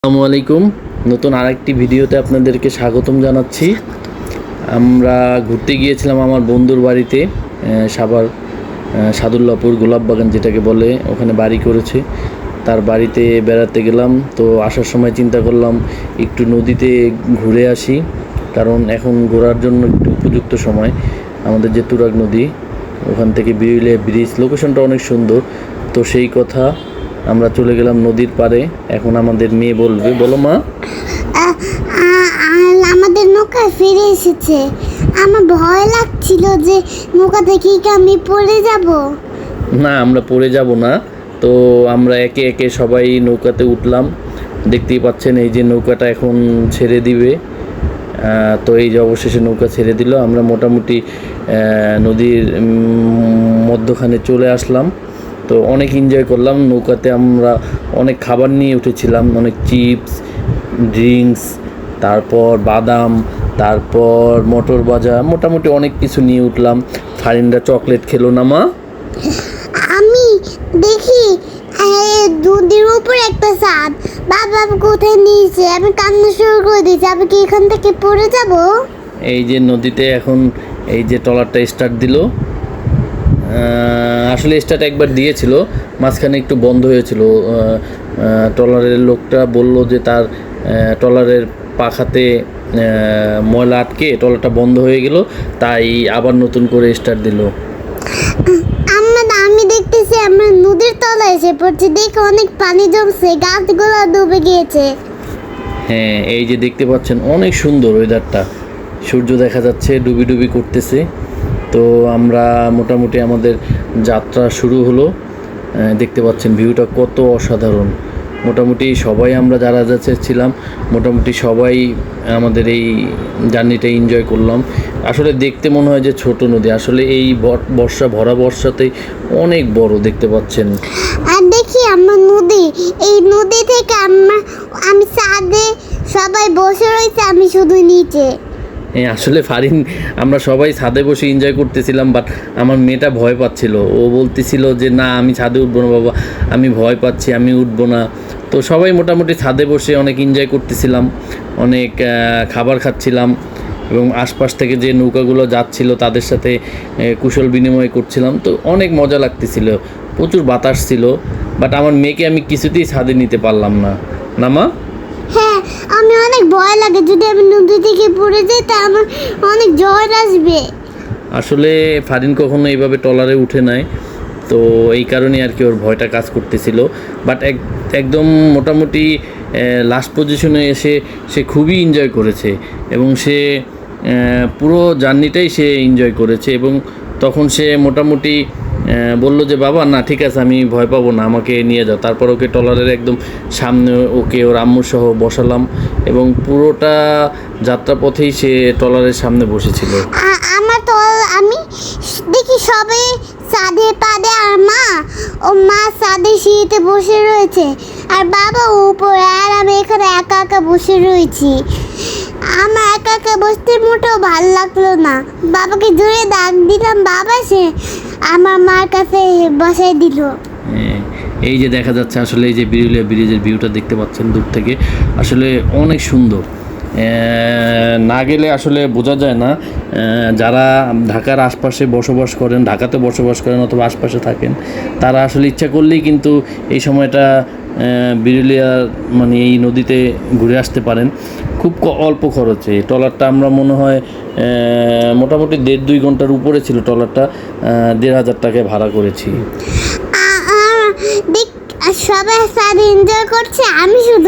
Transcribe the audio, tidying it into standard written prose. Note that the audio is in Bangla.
আসসালামু আলাইকুম। নতুন আরেকটি ভিডিওতে আপনাদেরকে স্বাগতম জানাচ্ছি। আমরা ঘুরতে গিয়েছিলাম আমার বন্ধুর বাড়িতে, সাভার সাদুল্লাপুর গোলাপবাগান যেটাকে বলে, ওখানে বাড়ি করেছে। তার বাড়িতে বেড়াতে গেলাম। তো আসার সময় চিন্তা করলাম একটু নদীতে ঘুরে আসি, কারণ এখন ঘোরার জন্য একটু উপযুক্ত সময়। আমাদের যে তুরাগ নদী, ওখান থেকে বিরুলিয়া ব্রিজ, লোকেশনটা অনেক সুন্দর। তো সেই কথা আমরা চলে গেলাম নদীর পাড়ে। এখন আমাদের মেয়ে বলবে, বলো মা। আমাদের নৌকা ফিরে এসেছে। আমার ভয় লাগছিল যে নৌকা থেকে আমি পড়ে যাব। না, আমরা পড়ে যাব না। তো আমরা একে একে সবাই নৌকাতে উঠলাম। দেখতেই পাচ্ছেন এই যে নৌকাটা এখন ছেড়ে দিবে। তো এই যে অবশেষে নৌকা ছেড়ে দিল। আমরা মোটামুটি নদীর মধ্যখানে চলে আসলাম। তো অনেক এনজয় করলাম নৌকাতে। আমরা অনেক খাবার নিয়ে উঠেছিলাম, অনেক চিপস, ড্রিঙ্কস, তারপর বাদাম, তারপর মটর ভাজা, মোটামুটি অনেক কিছু নিয়ে উঠলাম। ফারিনরা চকলেট খেলো না মা? আমি দেখি নদীর উপর একটা ছাদ, বাবা কোথায় নিয়েছে, আমি কান্না শুরু করে দিয়েছি। আমি কি এখান থেকে পড়ে যাব? এই যে নদীতে এখন এই যে ট্রলারটা স্টার্ট দিল। আসলে স্টার্ট একবার দিয়েছিল, মাঝখানে একটু বন্ধ হয়েছিল। ট্রলারের লোকটা বলল যে তার ট্রলারের পাখাতে ময়লা আটকে ট্রলারটা বন্ধ হয়ে গেল, তাই আবার নতুন করে স্টার্ট দিল। আমি দেখতেছি আমরা নদীর তলায় এসে পড়ছি। দেখে অনেক পানি জমছে, গাছগুলো ডুবে গিয়েছে। হ্যাঁ, এই যে দেখতে পাচ্ছেন অনেক সুন্দর ওয়েদারটা, সূর্য দেখা যাচ্ছে, ডুবি ডুবি করতেছে। তো আমরা মোটামুটি আমাদের যাত্রা শুরু হলো। দেখতে পাচ্ছেন ভিউটা কত অসাধারণ। মোটামুটি সবাই আমরা যারা ছিলাম, মোটামুটি সবাই আমাদের এই জার্নিটা এনজয় করলাম। আসলে দেখতে মনে হয় যে ছোট নদী, আসলে এই বর্ষা ভরা বর্ষাতেই অনেক বড়, দেখতে পাচ্ছেন। আর দেখি আমার নদী, এই নদী থেকে আমি ছাদে, সবাই বসে রয়েছে, আমি শুধু নিচে। আসলে ফারিন, আমরা সবাই ছাদে বসে এনজয় করতেছিলাম, বাট আমার মেয়েটা ভয় পাচ্ছিল। ও বলতেছিল যে না, আমি ছাদে উঠবো না বাবা, আমি ভয় পাচ্ছি, আমি উঠবো না। তো সবাই মোটামুটি ছাদে বসে অনেক এনজয় করতেছিলাম, অনেক খাবার খাচ্ছিলাম, এবং আশপাশ থেকে যে নৌকাগুলো যাচ্ছিল তাদের সাথে কুশল বিনিময় করছিলাম। তো অনেক মজা লাগতেছিল, প্রচুর বাতাস ছিল। বাট আমার মেয়েকে আমি কিছুতেই ছাদে নিতে পারলাম না, না মা? হ্যাঁ, আমি অনেক ভয় লাগে, যদি আমি নদী থেকে পড়ে যাই তা আমার অনেক জ্বর আসবে। আসলে ফারিন কখনো এইভাবে ট্রলারে উঠে নাই, তো এই কারণে আর কি ওর ভয়টা কাজ করতেছিল। বাট একদম মোটামুটি লাস্ট পজিশনে এসে সে খুবই এনজয় করেছে, এবং সে পুরো জার্নিটাই সে এনজয় করেছে। এবং তখন সে মোটামুটি বলল যে বাবা না, ঠিক আছে, আমি ভয় পাবো না, আমাকে নিয়ে যাও। তারপর ওকে ট্রলারের একদম সামনে ওকে ওর আম্মুর সহ বসালাম, এবং পুরোটা যাত্রাপথেই সে ট্রলারের সামনে বসেছিল। আমার তো আমি দেখি সবে ছাদে পাদে, আর মা ছাদে শীতে বসে রয়েছে, আর বাবা উপরে, আর আমি এখানে একা একা বসে রয়েছি। আমার একা একা বসতে মোটেও ভালো লাগলো না। বাবাকে জোরে ডাক দিলাম, বাবা সে আমার মার কাছে বসাই দিল। এই যে দেখা যাচ্ছে আসলে এই যে বিরুলিয়া ব্রিজের ভিউটা দেখতে পাচ্ছেন দূর থেকে, আসলে অনেক সুন্দর। না গেলে আসলে বোঝা যায় না। যারা ঢাকার আশপাশে বসবাস করেন, ঢাকাতে বসবাস করেন অথবা আশপাশে থাকেন, তারা আসলে ইচ্ছা করলেই কিন্তু এই সময়টা বিরুলিয়া মানে এই নদীতে ঘুরে আসতে পারেন খুব অল্প খরচে। ট্রলারটা আমরা মনে হয় মোটামুটি 1.5-2 ঘন্টার উপরে ছিল ট্রলারটা, 1,500 টাকায় ভাড়া করেছি। সবাই ছাদে এনজয় করছে, আমি শুধু